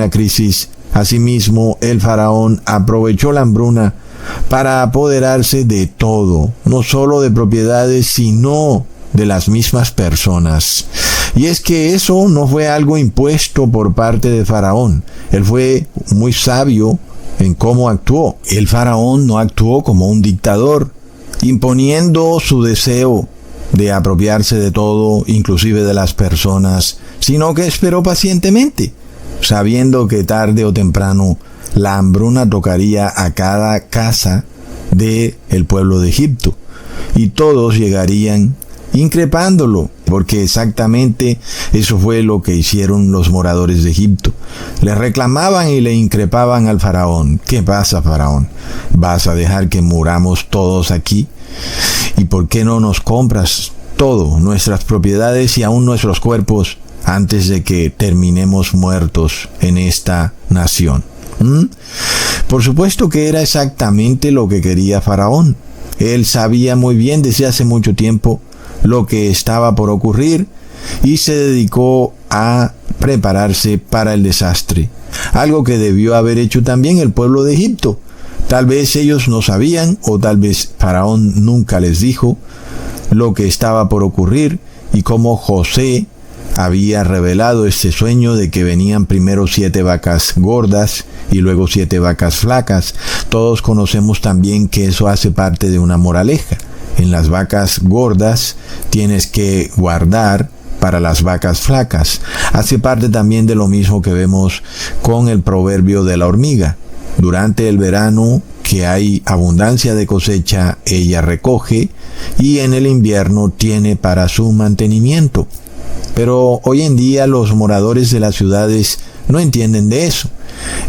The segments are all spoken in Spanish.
la crisis, asimismo el faraón aprovechó la hambruna para apoderarse de todo, no solo de propiedades, sino de las mismas personas. Y es que eso no fue algo impuesto por parte de Faraón. Él fue muy sabio en cómo actuó. El faraón no actuó como un dictador, imponiendo su deseo de apropiarse de todo, inclusive de las personas, sino que esperó pacientemente, sabiendo que tarde o temprano la hambruna tocaría a cada casa del pueblo de Egipto, y todos llegarían increpándolo, porque exactamente eso fue lo que hicieron los moradores de Egipto. Le reclamaban y le increpaban al faraón. ¿Qué pasa, faraón? ¿Vas a dejar que muramos todos aquí? ¿Y por qué no nos compras todo, nuestras propiedades y aún nuestros cuerpos, antes de que terminemos muertos en esta nación? Por supuesto que era exactamente lo que quería Faraón. Él sabía muy bien desde hace mucho tiempo lo que estaba por ocurrir y se dedicó a prepararse para el desastre. Algo que debió haber hecho también el pueblo de Egipto. Tal vez ellos no sabían, o tal vez Faraón nunca les dijo lo que estaba por ocurrir y cómo José había revelado este sueño de que venían primero 7 vacas gordas y luego 7 vacas flacas. Todos conocemos también que eso hace parte de una moraleja. En las vacas gordas tienes que guardar para las vacas flacas. Hace parte también de lo mismo que vemos con el proverbio de la hormiga. Durante el verano, que hay abundancia de cosecha, ella recoge, y en el invierno tiene para su mantenimiento. Pero hoy en día los moradores de las ciudades no entienden de eso.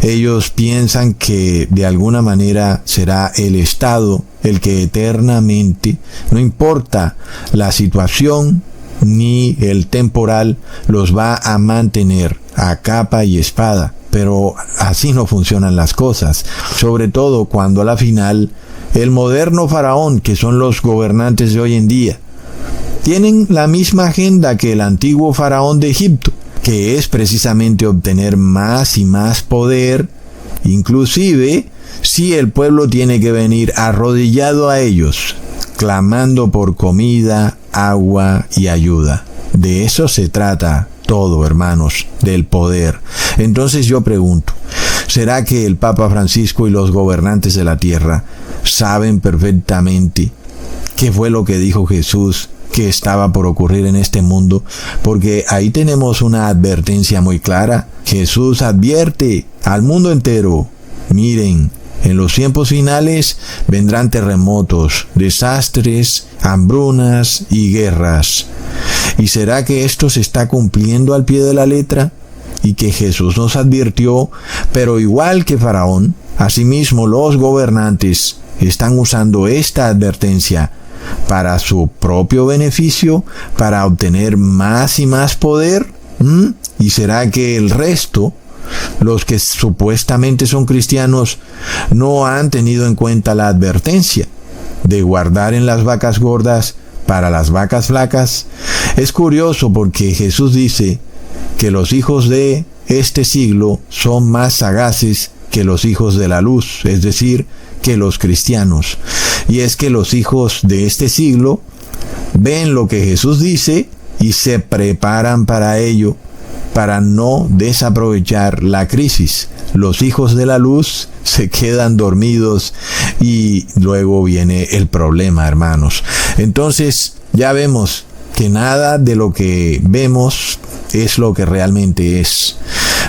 Ellos piensan que de alguna manera será el Estado el que eternamente, no importa la situación ni el temporal, los va a mantener a capa y espada. Pero así no funcionan las cosas, sobre todo cuando a la final el moderno faraón, que son los gobernantes de hoy en día, tienen la misma agenda que el antiguo faraón de Egipto, que es precisamente obtener más y más poder, inclusive si el pueblo tiene que venir arrodillado a ellos, clamando por comida, agua y ayuda. De eso se trata todo, hermanos, del poder. Entonces yo pregunto, ¿será que el Papa Francisco y los gobernantes de la tierra saben perfectamente qué fue lo que dijo Jesús que estaba por ocurrir en este mundo? Porque ahí tenemos una advertencia muy clara. Jesús advierte al mundo entero: miren, en los tiempos finales vendrán terremotos, desastres, hambrunas y guerras. ¿Y será que esto se está cumpliendo al pie de la letra? Y que Jesús nos advirtió, pero igual que Faraón, asimismo los gobernantes están usando esta advertencia para su propio beneficio, para obtener más y más poder. ¿Y será que el resto, los que supuestamente son cristianos, no han tenido en cuenta la advertencia de guardar en las vacas gordas para las vacas flacas? Es curioso porque Jesús dice que los hijos de este siglo son más sagaces que los hijos de la luz, es decir, que los cristianos. Y es que los hijos de este siglo ven lo que Jesús dice y se preparan para ello, para no desaprovechar la crisis. Los hijos de la luz se quedan dormidos y luego viene el problema, hermanos. Entonces ya vemos que nada de lo que vemos es lo que realmente es.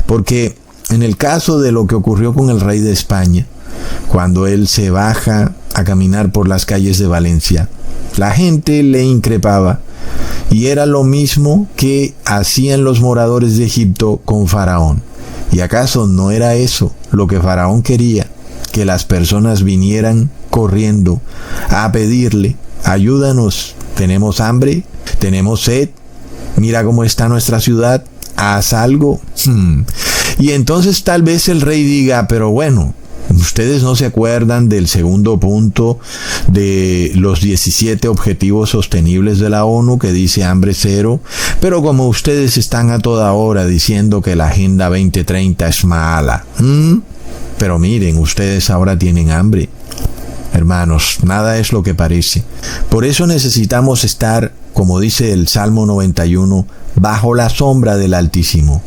Porque en el caso de lo que ocurrió con el rey de España, cuando él se baja a caminar por las calles de Valencia, la gente le increpaba, y era lo mismo que hacían los moradores de Egipto con Faraón. ¿Y acaso no era eso lo que Faraón quería? Que las personas vinieran corriendo a pedirle: ayúdanos, tenemos hambre, tenemos sed, mira cómo está nuestra ciudad, haz algo. Y entonces tal vez el rey diga: pero bueno, Ustedes no se acuerdan del segundo punto de los 17 objetivos sostenibles de la ONU que dice hambre cero, pero como ustedes están a toda hora diciendo que la Agenda 2030 es mala, pero miren, ustedes ahora tienen hambre. Hermanos, nada es lo que parece. Por eso necesitamos estar, como dice el Salmo 91, bajo la sombra del Altísimo.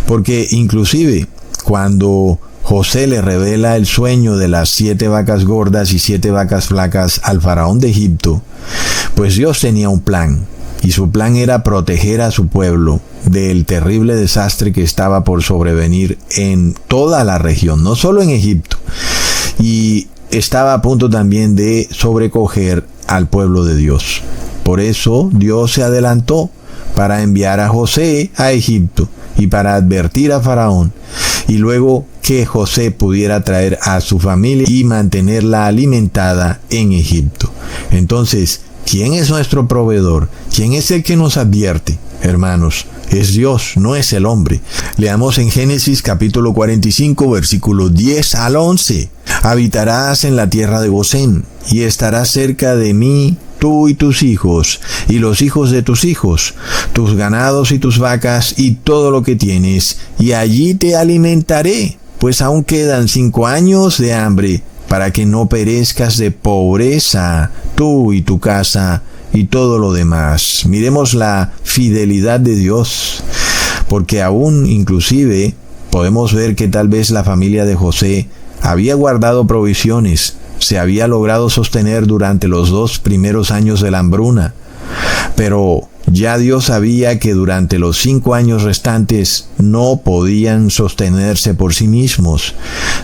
Porque inclusive cuando José le revela el sueño de las 7 vacas gordas y 7 vacas flacas al faraón de Egipto, pues Dios tenía un plan, y su plan era proteger a su pueblo del terrible desastre que estaba por sobrevenir en toda la región, no solo en Egipto, y estaba a punto también de sobrecoger al pueblo de Dios. Por eso Dios se adelantó para enviar a José a Egipto y para advertir a Faraón, y luego que José pudiera traer a su familia y mantenerla alimentada en Egipto. Entonces, ¿quién es nuestro proveedor? ¿Quién es el que nos advierte? Hermanos, es Dios, no es el hombre. Leamos en Génesis capítulo 45, versículos 10 al 11. Habitarás en la tierra de Gosén, y estarás cerca de mí, tú y tus hijos, y los hijos de tus hijos, tus ganados y tus vacas, y todo lo que tienes, y allí te alimentaré, pues aún quedan 5 años de hambre, para que no perezcas de pobreza, tú y tu casa, y todo lo demás. Miremos la fidelidad de Dios, porque aún inclusive podemos ver que tal vez la familia de José había guardado provisiones, se había logrado sostener durante los 2 primeros años de la hambruna, pero ya Dios sabía que durante los 5 años restantes no podían sostenerse por sí mismos.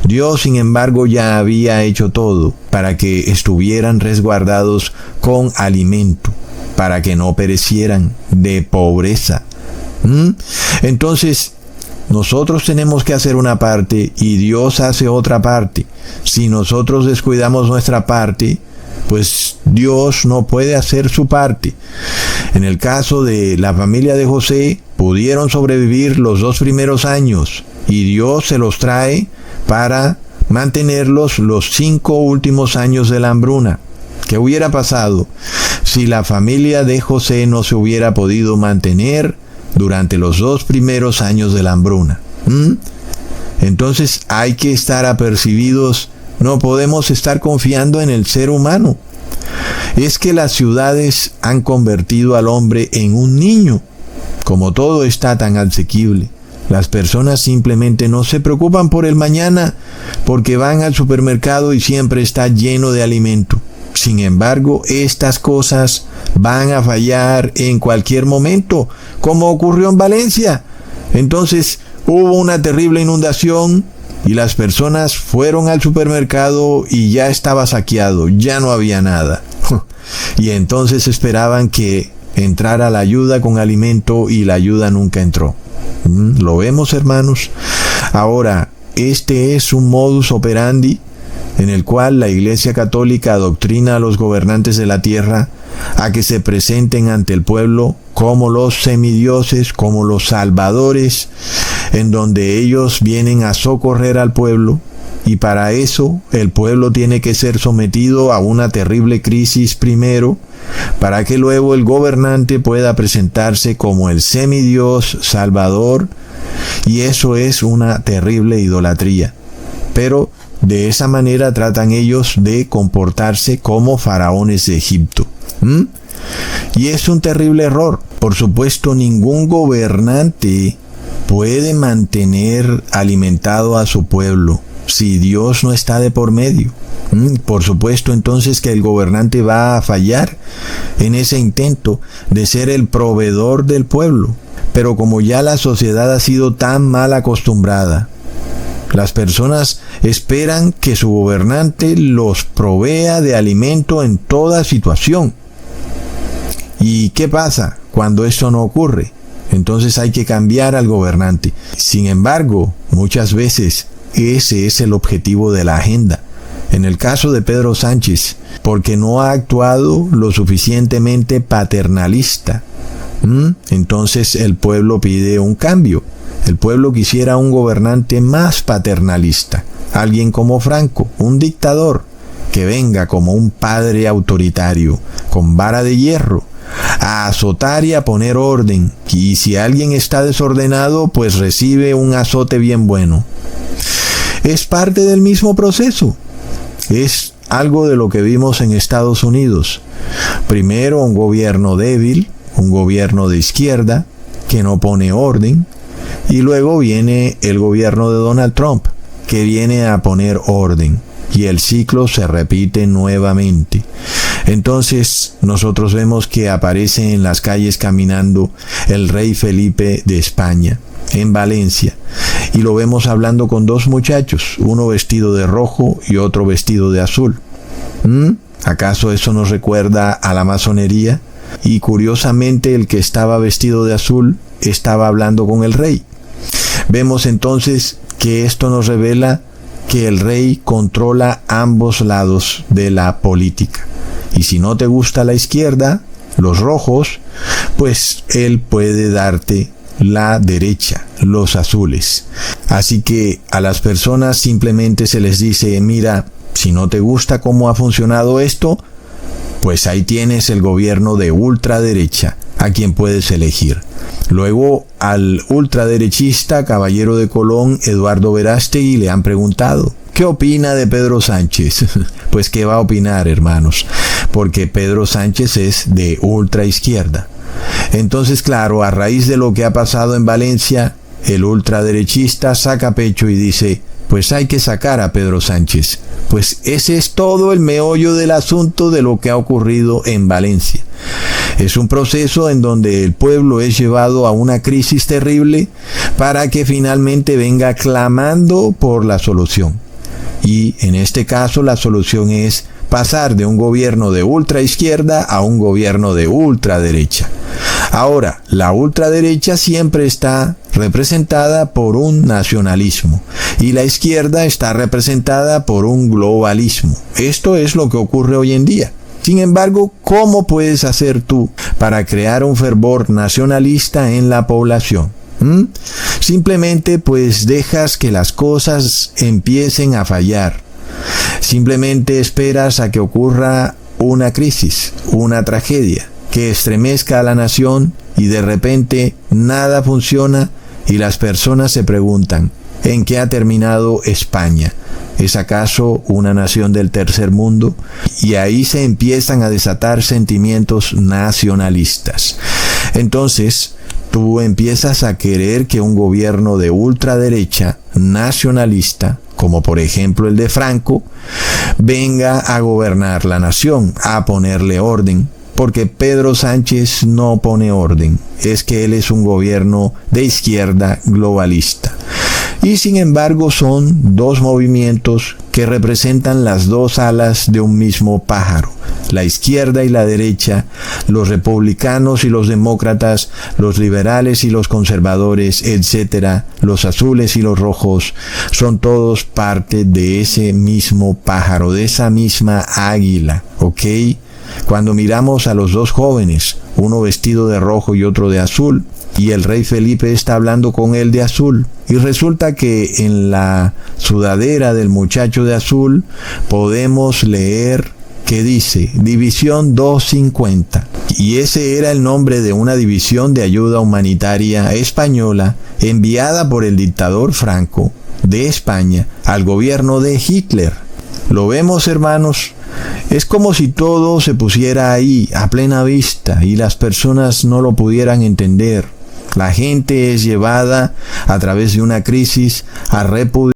Dios, sin embargo, ya había hecho todo para que estuvieran resguardados con alimento, para que no perecieran de pobreza. Entonces, nosotros tenemos que hacer una parte y Dios hace otra parte. Si nosotros descuidamos nuestra parte, pues Dios no puede hacer su parte. En el caso de la familia de José, pudieron sobrevivir los 2 primeros años y Dios se los trae para mantenerlos los 5 últimos años de la hambruna. ¿Qué hubiera pasado si la familia de José no se hubiera podido mantener durante los 2 primeros años de la hambruna? Entonces hay que estar apercibidos. No podemos estar confiando en el ser humano. Es que las ciudades han convertido al hombre en un niño. Como todo está tan asequible, las personas simplemente no se preocupan por el mañana, porque van al supermercado y siempre está lleno de alimento. Sin embargo, estas cosas van a fallar en cualquier momento, como ocurrió en Valencia. Entonces, hubo una terrible inundación y las personas fueron al supermercado y ya estaba saqueado, ya no había nada. Y entonces esperaban que entrara la ayuda con alimento y la ayuda nunca entró. ¿Lo vemos, hermanos? Ahora, este es un modus operandi en el cual la Iglesia Católica adoctrina a los gobernantes de la tierra a que se presenten ante el pueblo como los semidioses, como los salvadores, en donde ellos vienen a socorrer al pueblo, y para eso el pueblo tiene que ser sometido a una terrible crisis primero, para que luego el gobernante pueda presentarse como el semidios salvador, y eso es una terrible idolatría. Pero de esa manera tratan ellos de comportarse como faraones de Egipto. Y es un terrible error. Por supuesto, ningún gobernante puede mantener alimentado a su pueblo si Dios no está de por medio. Por supuesto, entonces, que el gobernante va a fallar en ese intento de ser el proveedor del pueblo. Pero como ya la sociedad ha sido tan mal acostumbrada, las personas esperan que su gobernante los provea de alimento en toda situación. ¿Y qué pasa cuando esto no ocurre? Entonces hay que cambiar al gobernante. Sin embargo, muchas veces ese es el objetivo de la agenda. En el caso de Pedro Sánchez, porque no ha actuado lo suficientemente paternalista. Entonces el pueblo pide un cambio. El pueblo quisiera un gobernante más paternalista. alguien como Franco, un dictador, que venga como un padre autoritario, con vara de hierro, a azotar y a poner orden, y si alguien está desordenado, pues recibe un azote bien bueno. Es parte del mismo proceso. Es algo de lo que vimos en Estados Unidos. Primero un gobierno débil, un gobierno de izquierda, que no pone orden, y luego viene el gobierno de Donald Trump, que viene a poner orden, y el ciclo se repite nuevamente. Entonces nosotros vemos que aparece en las calles caminando el rey Felipe de España, en Valencia, y lo vemos hablando con dos muchachos, uno vestido de rojo y otro vestido de azul. ¿Acaso eso nos recuerda a la masonería? Y curiosamente el que estaba vestido de azul estaba hablando con el rey. Vemos entonces que esto nos revela que el rey controla ambos lados de la política. Y si no te gusta la izquierda, los rojos, pues él puede darte la derecha, los azules. Así que a las personas simplemente se les dice, mira, si no te gusta cómo ha funcionado esto, pues ahí tienes el gobierno de ultraderecha, a quien puedes elegir. Luego al ultraderechista caballero de Colón, Eduardo Verástegui, le han preguntado, ¿qué opina de Pedro Sánchez? Pues ¿qué va a opinar, hermanos? Porque Pedro Sánchez es de ultraizquierda. Entonces, claro, a raíz de lo que ha pasado en Valencia, el ultraderechista saca pecho y dice, pues hay que sacar a Pedro Sánchez. Pues ese es todo el meollo del asunto de lo que ha ocurrido en Valencia. Es un proceso en donde el pueblo es llevado a una crisis terrible para que finalmente venga clamando por la solución. Y en este caso la solución es pasar de un gobierno de ultraizquierda a un gobierno de ultraderecha. Ahora, la ultraderecha siempre está representada por un nacionalismo y la izquierda está representada por un globalismo. Esto es lo que ocurre hoy en día. Sin embargo, ¿cómo puedes hacer tú para crear un fervor nacionalista en la población? Simplemente pues dejas que las cosas empiecen a fallar. Simplemente esperas a que ocurra una crisis, una tragedia, que estremezca a la nación y de repente nada funciona y las personas se preguntan, ¿en qué ha terminado España? ¿Es acaso una nación del tercer mundo? Y ahí se empiezan a desatar sentimientos nacionalistas. Entonces, tú empiezas a querer que un gobierno de ultraderecha nacionalista, como por ejemplo el de Franco, venga a gobernar la nación, a ponerle orden, porque Pedro Sánchez no pone orden, es que él es un gobierno de izquierda globalista. Y sin embargo son dos movimientos que representan las dos alas de un mismo pájaro, la izquierda y la derecha, los republicanos y los demócratas, los liberales y los conservadores, etc., los azules y los rojos, son todos parte de ese mismo pájaro, de esa misma águila, ¿ok? Cuando miramos a los dos jóvenes, uno vestido de rojo y otro de azul, y el rey Felipe está hablando con él de azul, y resulta que en la sudadera del muchacho de azul podemos leer que dice División 250, y ese era el nombre de una división de ayuda humanitaria española enviada por el dictador Franco de España al gobierno de Hitler. ¿Lo vemos, hermanos? Es como si todo se pusiera ahí a plena vista y las personas no lo pudieran entender. La gente es llevada a través de una crisis a repudiar